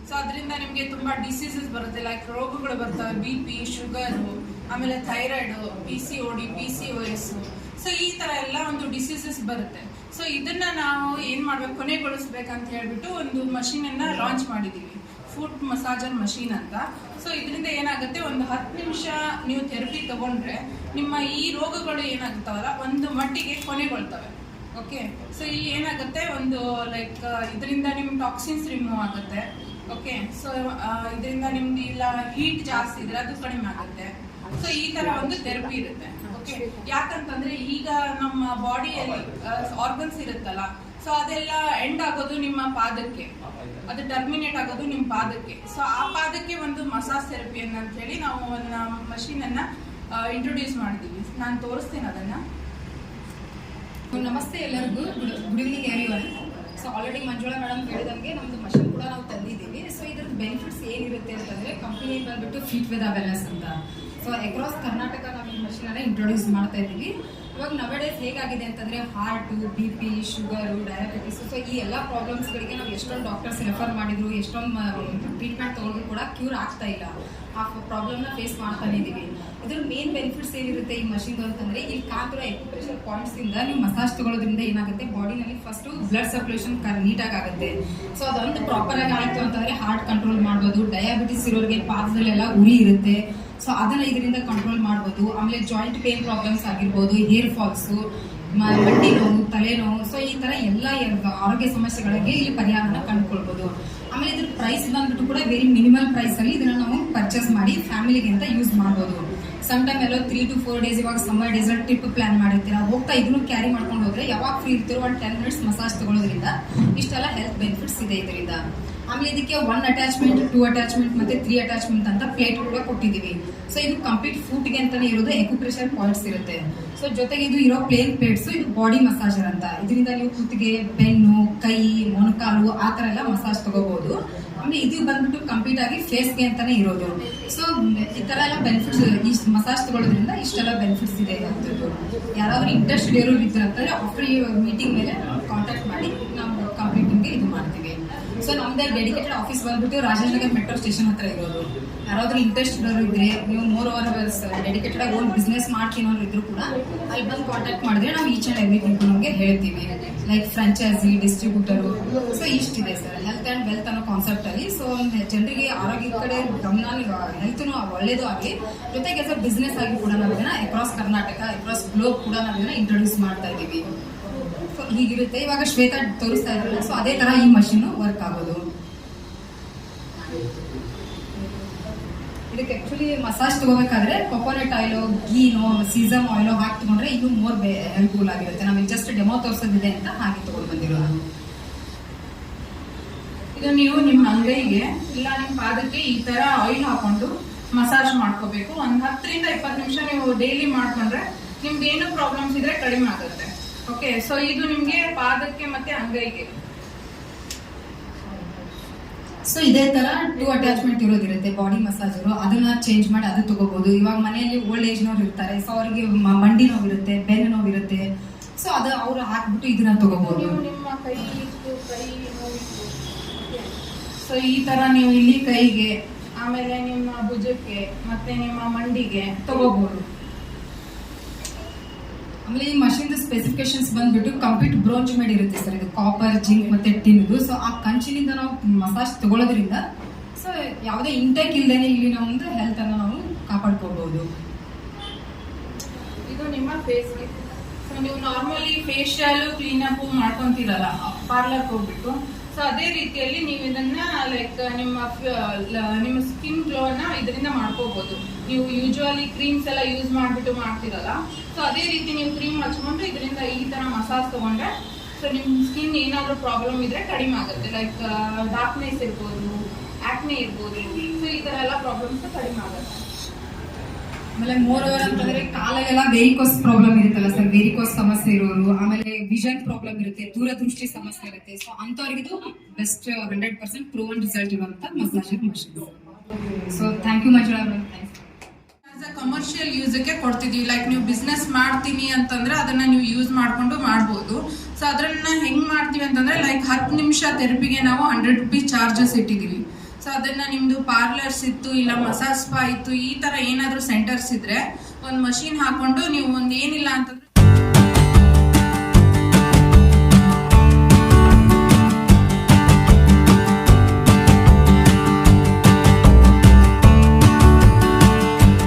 So ಅದರಿಂದ ನಿಮಗೆ ತುಂಬಾ ಡಿಸೀಸಸ್ ಬರುತ್ತೆ, ಲೈಕ್ ರೋಗಗಳು ಬರ್ತವೆ, BP, ಶುಗರು, ಆಮೇಲೆ ಥೈರಾಯ್ಡ್, PCOD, PCOS. ಸೊ ಈ ತರ ಎಲ್ಲ ಒಂದು ಡಿಸೀಸಸ್ ಬರುತ್ತೆ. ಸೊ ಇದನ್ನ ನಾವು ಏನ್ ಮಾಡ್ಬೇಕು, ಕೊನೆಗೊಳಿಸ್ಬೇಕಂತ ಹೇಳ್ಬಿಟ್ಟು ಒಂದು ಮಷೀನ್ ಅನ್ನ ಲಾಂಚ್ ಮಾಡಿದೀವಿ, ಫುಟ್ ಮಸಾಜರ್ ಮಷೀನ್ ಅಂತ. ಸೊ ಇದರಿಂದ ಏನಾಗುತ್ತೆ, ಒಂದು 10 ನಿಮಿಷ ನೀವು ಥೆರಪಿ ತಗೊಂಡ್ರೆ ನಿಮ್ಮ ಈ ರೋಗಗಳು ಏನಾಗುತ್ತವಲ್ಲ ಒಂದು ಮಟ್ಟಿಗೆ ಕೊನೆಗೊಳ್ತವೆ. ಓಕೆ, ಸೊ ಇಲ್ಲಿ ಏನಾಗುತ್ತೆ, ಒಂದು ಲೈಕ್ ಇದರಿಂದ ನಿಮ್ಮ ಟಾಕ್ಸಿನ್ಸ್ ರಿಮೂವ್ ಆಗುತ್ತೆ. ಓಕೆ, ಸೊ ಇದರಿಂದ ನಿಮ್ದು ಇಲ್ಲ ಹೀಟ್ ಜಾಸ್ತಿ ಇದ್ರೆ ಅದು ಕಡಿಮೆ ಆಗುತ್ತೆ. ಸೊ ಈ ತರ ಒಂದು ಥೆರಪಿ ಇರುತ್ತೆ. ಓಕೆ, ಯಾಕಂತಂದ್ರೆ ಈಗ ನಮ್ಮ ಬಾಡಿಯಲ್ಲಿ ಆರ್ಗನ್ಸ್ ಇರುತ್ತಲ್ಲ, ಸೊ ಅದೆಲ್ಲ ಎಂಡ್ ಆಗೋದು ನಿಮ್ಮ ಪಾದಕ್ಕೆ, ಅದು ಟರ್ಮಿನೇಟ್ ಆಗೋದು ನಿಮ್ಮ ಪಾದಕ್ಕೆ. ಸೊ ಆ ಪಾದಕ್ಕೆ ಒಂದು ಮಸಾಜ್ ಥೆರಪಿ ಅಂತ ಹೇಳಿ ನಾವು ಒಂದು ಮಷೀನ್ ಅನ್ನ ಇಂಟ್ರೊಡ್ಯೂಸ್ ಮಾಡಿದೀವಿ. ನಾನು ತೋರಿಸ್ತೀನಿ ಅದನ್ನ. ನಮಸ್ತೆ ಎಲ್ಲರಿಗೂ, good evening everyone. So already Manjula madam ಹೇಳಿದಂಗೆ ನಮ್ದು ಮಷೀನ್ ಕೂಡ ನಾವು ತಂದಿದ್ದೀವಿ. ಸೊ ಇದ್ರದ್ದು ಬೆನಿಫಿಟ್ಸ್ ಏನಿರುತ್ತೆ ಅಂತಂದ್ರೆ, ಕಂಪನಿ ಬಂದ್ಬಿಟ್ಟು ಫಿಟ್ ವಿತ್ ಅವೇರ್ನೆಸ್ ಅಂತ. ಸೊ ಅಕ್ರಾಸ್ ಕರ್ನಾಟಕ ನಾವು ಈ ಮಷೀನ್ ಅನ್ನ ಇಂಟ್ರೊಡ್ಯೂಸ್ ಮಾಡ್ತಾ ಇದ್ದೀವಿ. ಇವಾಗ ನವಡೇಸ್ ಹೇಗಾಗಿದೆ ಅಂತಂದ್ರೆ, heart, BP, sugar, diabetes, so ಈ ಎಲ್ಲ ಪ್ರಾಬ್ಲಮ್ಸ್ಗಳಿಗೆ ನಾವು ಎಷ್ಟೊಂದು ಡಾಕ್ಟರ್ಸ್ ರೆಫರ್ ಮಾಡಿದ್ರು, ಎಷ್ಟೊಂದು ಟ್ರೀಟ್ಮೆಂಟ್ ತಗೊಂಡ್ರು ಕೂಡ ಕ್ಯೂರ್ ಆಗ್ತಾ ಇಲ್ಲ. ಆ ಪ್ರಾಬ್ಲಮ್ನ ಫೇಸ್ ಮಾಡ್ತಾನೆ ಇದ್ದೀವಿ. ಇದ್ರ ಮೇನ್ ಬೆನಿಫಿಟ್ಸ್ ಏನಿರುತ್ತೆ ಈ ಮಷೀನ್ ಅಂತಂದ್ರೆ, ಇಲ್ಲಿ ಕಾಂತಿರೋ ಎಕ್ಯುಪ್ರೆಷರ್ ಪಾಯಿಂಟ್ಸ್ ಇಂದ ನೀವು ಮಸಾಜ್ ತಗೊಳ್ಳೋದ್ರಿಂದ ಏನಾಗುತ್ತೆ, ಬಾಡಿನಲ್ಲಿ ಫಸ್ಟ್ ಬ್ಲಡ್ ಸರ್ಕ್ಯುಲೇಷನ್ ನೀಟಾಗಿ ಆಗುತ್ತೆ. ಸೊ ಅದೊಂದು ಪ್ರಾಪರ್ ಆಗಿ ಆಯ್ತು ಅಂತಂದ್ರೆ ಹಾರ್ಟ್ ಕಂಟ್ರೋಲ್ ಮಾಡ್ಬೋದು. ಡಯಾಬಿಟಿಸ್ ಇರೋರಿಗೆ ಪಾದದಲ್ಲೆಲ್ಲ ಉರಿ ಇರುತ್ತೆ, ಸೊ ಅದನ್ನ ಇದರಿಂದ ಕಂಟ್ರೋಲ್ ಮಾಡ್ಬೋದು. ಆಮೇಲೆ ಜಾಯಿಂಟ್ ಪೇನ್ ಪ್ರಾಬ್ಲಮ್ಸ್ ಆಗಿರ್ಬೋದು, ಹೇರ್ ಫಾಲ್ಸ್, ಮಂಡಿ ನೋವು, ತಲೆನೋವು, ಸೊ ಈ ತರ ಎಲ್ಲ ಆರೋಗ್ಯ ಸಮಸ್ಯೆಗಳಿಗೆ ಇಲ್ಲಿ ಪರಿಹಾರನ ಕಂಡುಕೊಳ್ಬಹುದು. ಆಮೇಲೆ ಇದ್ರ ಪ್ರೈಸ್ ಬಂದ್ಬಿಟ್ಟು ಕೂಡ ವೆರಿ ಮಿನಿಮಲ್ ಪ್ರೈಸ್ ಅಲ್ಲಿ ಇದನ್ನ ನಾವು ಪರ್ಚೇಸ್ ಮಾಡಿ ಫ್ಯಾಮಿಲಿಗೆ ಅಂತ ಯೂಸ್ ಮಾಡಬಹುದು. ಸಮ್ ಟೈಮ್ ಎಲ್ಲೋ 3 to 4 ಡೇಸ್, ಇವಾಗ ಸಮ್ಮರ್ ಡೇಸ್ ಅಲ್ಲಿ ಟ್ರಿಪ್ ಪ್ಲಾನ್ ಮಾಡಿರ್ತೀರಾ, ಹೋಗ್ತಾ ಇದನ್ನು ಕ್ಯಾರಿ ಮಾಡ್ಕೊಂಡು ಹೋದ್ರೆ ಯಾವಾಗ ಫ್ರೀ ಇರ್ತೀರೋ ಒಂದು 10 ಮಿನಿಟ್ಸ್ ಮಸಾಜ್ ತಗೊಳ್ಳೋದ್ರಿಂದ ಇಷ್ಟೆಲ್ಲ ಹೆಲ್ತ್ ಬೆನಿಫಿಟ್ಸ್ ಇದೆ ಇದರಿಂದ. ಆಮೇಲೆ ಇದಕ್ಕೆ 1 ಅಟ್ಯಾಚ್ಮೆಂಟ್, 2 ಅಟ್ಯಾಚ್ಮೆಂಟ್ ಮತ್ತೆ 3 ಅಟ್ಯಾಚ್ಮೆಂಟ್ ಅಂತ ಪ್ಲೇಟ್ ಕೂಡ ಕೊಟ್ಟಿದ್ದೀವಿ. ಸೊ ಇದು ಕಂಪ್ಲೀಟ್ ಫುಟ್ಗೆ ಅಂತಾನೆ ಇರೋದು, ಎಕ್ಯುಪ್ರೆಷರ್ ಪಾಯಿಂಟ್ಸ್ ಇರುತ್ತೆ. ಸೊ ಜೊತೆಗೆ ಇದು ಇರೋ ಪ್ಲೇನ್ ಪ್ಲೇಟ್ಸ್, ಇದು ಬಾಡಿ ಮಸಾಜರ್ ಅಂತ. ಇದರಿಂದ ನೀವು ಕುತ್ತಿಗೆ, ಬೆನ್ನು, ಕೈ, ಮೊಣಕಾಲು ಆ ತರ ಎಲ್ಲ ಮಸಾಜ್ ತಗೋಬಹುದು. ಆಮೇಲೆ ಇದು ಬಂದ್ಬಿಟ್ಟು ಕಂಪ್ಲೀಟ್ ಆಗಿ ಫೇಸ್ಗೆ ಅಂತಾನೆ ಇರೋದು. ಸೊ ಈ ತರ ಎಲ್ಲ ಬೆನಿಫಿಟ್ಸ್, ಈ ಮಸಾಜ್ ತಗೊಳ್ಳೋದ್ರಿಂದ ಇಷ್ಟೆಲ್ಲ ಬೆನಿಫಿಟ್ಸ್ ಇದೆ ಅಂತದ್ದು. ಯಾರಾದ್ರೂ ಇಂಟ್ರೆಸ್ಟ್ ಇರೋರು ಇದ್ರಂತಂದ್ರೆ ಆಫ್ಟರ್ ಈ ಮೀಟಿಂಗ್ ಮೇಲೆ ಕಾಂಟ್ಯಾಕ್ಟ್ ಮಾಡಿ ನಾವು ಕಂಪ್ಲೀಟಿಂಗ್ಗೆ ಇದು ಮಾಡ್ತೀವಿ. ಸೊ ನಮ್ದೇ ಡೆಡಿಕೇಟೆಡ್ ಆಫೀಸ್ ಬಂದ್ಬಿಟ್ಟು ರಾಜೇಂದ್ರ ಮೆಟ್ರೋ ಸ್ಟೇಷನ್ ಹತ್ರ ಇರೋದು. ಯಾರಾದ್ರೂ ಇಂಟ್ರೆಸ್ಟ್ ಇರೋರು ಇದ್ರೆ, ನೀವು 3 ಅವರ್ಸ್ ಡೆಡಿಕೇಟೆಡ್ ಆಗಿ ಓನ್ ಬಿಸ್ನೆಸ್ ಮಾಡ್ತೀನಿ ಅನ್ನೋರು ಇದ್ರು ಕೂಡ ಅಲ್ಲಿ ಬಂದು ಕಾಂಟ್ಯಾಕ್ಟ್ ಮಾಡಿದ್ರೆ ನಾವು ಈಚ್ ಅಂಡ್ ಎವ್ರಿಥಿಂಗ್ ನಮಗೆ ಹೇಳ್ತೀವಿ, ಲೈಕ್ ಫ್ರಾಂಚೈಸಿ, ಡಿಸ್ಟ್ರಿಬ್ಯೂಟರು. ಸೊ ಇಷ್ಟಿದೆ ಸರ್ ಹೆಲ್ತ್ ಅಂಡ್ ವೆಲ್ತ್ ಅನ್ನೋ ಕಾನ್ಸೆಪ್ಟ್ ಅಲ್ಲಿ. ಸೊ ಜನರಿಗೆ ಆರೋಗ್ಯದ ಕಡೆ ಗಮನ, ಹೆಲ್ತ್ ಒಳ್ಳೇದು ಆಗಲಿ, ಜೊತೆಗೆ ಸರ್ ಬಿಸ್ನೆಸ್ ಆಗಿ ಕೂಡ ನಾವು ಇದನ್ನ ಅಕ್ರಾಸ್ ಕರ್ನಾಟಕ, ಅಕ್ರಾಸ್ ಗ್ಲೋಬ್ ಕೂಡ ನಾವು ಇದನ್ನ ಇಂಟ್ರೊಡ್ಯೂಸ್ ಮಾಡ್ತಾ ಇದ್ದೀವಿ. ಹೀಗಿರುತ್ತೆ. ಇವಾಗ ಶ್ವೇತಾ ತೋರಿಸ್ತಾ ಇದ್ರಲ್ಲ, ಸೊ ಅದೇ ತರ ಈ ಮಷೀನ್ ವರ್ಕ್ ಆಗೋದು. ಇದಕ್ಕೆ ಆಕ್ಚುಲಿ ಮಸಾಜ್ ತಗೋಬೇಕಾದ್ರೆ ಕೊಕೊನಟ್ ಆಯಿಲ್, ಗೀನೋ, ಸೀಸಮ್ ಆಯಿಲ್ ಹಾಕಿ ತಗೊಂಡ್ರೆ ಇದು ಮೋರ್ ಹೆಲ್ಪ್ಫುಲ್ ಆಗಿರುತ್ತೆ. ನಮಗೆ ಜಸ್ಟ್ ಡೆಮೋ ತೋರಿಸೋದಿದೆ ಅಂತ ಹಾಗೆ ತಗೊಂಡು ಬಂದಿರೋದು. ಇದು ನೀವು ನಿಮ್ಮ ಅಂಗೈಗೆ ಇಲ್ಲ ನಿಮ್ಮ ಪಾದಕ್ಕೆ ಈ ತರ ಆಯಿಲ್ ಹಾಕೊಂಡು ಮಸಾಜ್ ಮಾಡ್ಕೋಬೇಕು. ಒಂದು 10 ರಿಂದ 20 ನಿಮಿಷ ನೀವು ಡೈಲಿ ಮಾಡ್ಕೊಂಡ್ರೆ ನಿಮ್ಗೆ ಏನು ಪ್ರಾಬ್ಲಮ್ಸ್ ಇದ್ರೆ ಕಡಿಮೆ ಆಗುತ್ತೆ. ಓಕೆ, ಸೊ ಇದು ನಿಮ್ಗೆ ಪಾದಕ್ಕೆ ಮತ್ತೆ ಅಂಗೈಗೆ. ಸೊ ಇದೇ ತರ 2 ಅಟ್ಯಾಚ್ಮೆಂಟ್ ಇರೋದಿರುತ್ತೆ ಬಾಡಿ ಮಸಾಜರು, ಅದನ್ನ ಚೇಂಜ್ ಮಾಡಿ ಅದು ತಗೋಬಹುದು. ಇವಾಗ ಮನೆಯಲ್ಲಿ ಓಲ್ಡ್ ಏಜ್ ನೋವು ಇರ್ತಾರೆ, ಸೊ ಅವರಿಗೆ ಮಂಡಿ ನೋವು ಇರುತ್ತೆ, ಬೆನ್ನು ನೋವು ಇರುತ್ತೆ, ಸೊ ಅದು ಅವ್ರು ಹಾಕ್ಬಿಟ್ಟು ಇದನ್ನ ತಗೋಬಹುದು. ನಿಮ್ಮ ಕೈ ಸೊ ಈ ತರ ನೀವು ಇಲ್ಲಿ ಕೈಗೆ, ಆಮೇಲೆ ನಿಮ್ಮ ಭುಜಕ್ಕೆ ಮತ್ತೆ ನಿಮ್ಮ ಮಂಡಿಗೆ ತಗೋಬಹುದು. ಆಮೇಲೆ ಈ ಮಷೀನ್ ಸ್ಪೆಸಿಫಿಕೇಶನ್ಸ್ ಬಂದ್ಬಿಟ್ಟು ಕಂಪ್ಲೀಟ್ ಬ್ರೋಂಜ್ ಮೇಡ್ ಇರುತ್ತೆ ಸರ್. ಇದು ಕಾಪರ್, ಜಿಂಕ್ ಮತ್ತೆ ಟಿನ್. ಸೊ ಆ ಕಂಚಿನಿಂದ ನಾವು ಮಸಾಜ್ ತಗೊಳ್ಳೋದ್ರಿಂದ ಸೊ ಯಾವುದೇ ಇಂಟೇಕ್ ಇಲ್ದೇನೆ ಇಲ್ಲಿ ನಮ್ದು ಹೆಲ್ತ್ ಅನ್ನ ನಾವು ಕಾಪಾಡ್ಕೋಬಹುದು. ಇದು ನಿಮ್ಮ ಫೇಸ್ಗೆ. ಸೊ ನೀವು ನಾರ್ಮಲಿ ಫೇಶಿಯಲ್ ಕ್ಲೀನ್ ಅಪ್ ಮಾಡ್ಕೊಂತೀರಲ್ಲ ಪಾರ್ಲರ್ ಹೋಗ್ಬಿಟ್ಟು, ಸೊ ಅದೇ ರೀತಿಯಲ್ಲಿ ನೀವು ಇದನ್ನ ಲೈಕ್ ನಿಮ್ಮ ಸ್ಕಿನ್ ಗ್ಲೋ ಅನ್ನ ಇದರಿಂದ ಮಾಡ್ಕೋಬಹುದು. ನೀವು ಯೂಶುವಲಿ ಕ್ರೀಮ್ಸ್ ಎಲ್ಲ ಯೂಸ್ ಮಾಡ್ಬಿಟ್ಟು ಮಾಡ್ತಿರಲ್ಲ, ಸೊ ಅದೇ ರೀತಿ ನೀವು ಕ್ರೀಮ್ ಹಚ್ಕೊಂಡು ಇದರಿಂದ ಈ ತರ ಮಸಾಜ್ ತಗೊಂಡ್ರೆ ಸೊ ನಿಮ್ ಸ್ಕಿನ್ ಏನಾದ್ರೂ ಪ್ರಾಬ್ಲಮ್ ಇದ್ರೆ ಕಡಿಮೆ ಆಗುತ್ತೆ. ಲೈಕ್ ಡಾರ್ಕ್ನೆಸ್ ಇರ್ಬೋದು, ಆಕ್ನೆ ಇರ್ಬೋದು, ಸೊ ಈ ತರ ಎಲ್ಲ ಪ್ರಾಬ್ಲಮ್ಸ್ ಕಡಿಮೆ ಆಗುತ್ತೆ. ಆಮೇಲೆ ಮೋರೋವರ್ ಅಂತಂದ್ರೆ ಕಾಲಗೆಲ್ಲ ವೇರಿಕೋಸ್ ಪ್ರಾಬ್ಲಮ್ ಇರುತ್ತಲ್ಲ ಸರ್, ವೇರಿಕೋಸ್ ಸಮಸ್ಯೆ ಇರೋರು, ಆಮೇಲೆ ವಿಷನ್ ಪ್ರಾಬ್ಲಮ್ ಇರುತ್ತೆ, ದೂರದೃಷ್ಟಿ ಸಮಸ್ಯೆ ಇರುತ್ತೆ, ಸೊ ಅಂತವ್ರಿಗೆ ಇದು ಬೆಸ್ಟ್ 100% ಪ್ರೂವನ್ ರಿಸಲ್ಟ್ ಇರುವಂತ massager machine. So thank you Manjula madam. As a commercial ಯೂಸ್ಗೆ ಕೊಡ್ತಿದೀವಿ. ಲೈಕ್ ನೀವು ಬಿಸ್ನೆಸ್ ಮಾಡ್ತೀನಿ ಅಂತಂದ್ರೆ ಅದನ್ನ ನೀವು ಯೂಸ್ ಮಾಡ್ಕೊಂಡು ಮಾಡ್ಬೋದು. ಸೊ ಅದನ್ನ ಹೆಂಗ್ ಮಾಡ್ತೀವಿ ಅಂತಂದ್ರೆ, ಲೈಕ್ 10 ನಿಮಿಷ ಥೆರಪಿಗೆ ನಾವು 100 ರೂಪೀಸ್ ಚಾರ್ಜಸ್ ಇಟ್ಟಿದೀವಿ. ಸೊ ಅದನ್ನ ನಿಮ್ದು ಪಾರ್ಲರ್ಸ್ ಇತ್ತು ಇಲ್ಲ ಮಸಾಜ್ ಸ್ಪಾ ಇತ್ತು, ಈ ತರ ಏನಾದ್ರು ಸೆಂಟರ್ಸ್ ಇದ್ರೆ ಒಂದು ಮಷೀನ್ ಹಾಕೊಂಡು ನೀವು ಒಂದು ಏನಿಲ್ಲ ಅಂತಂದ್ರೆ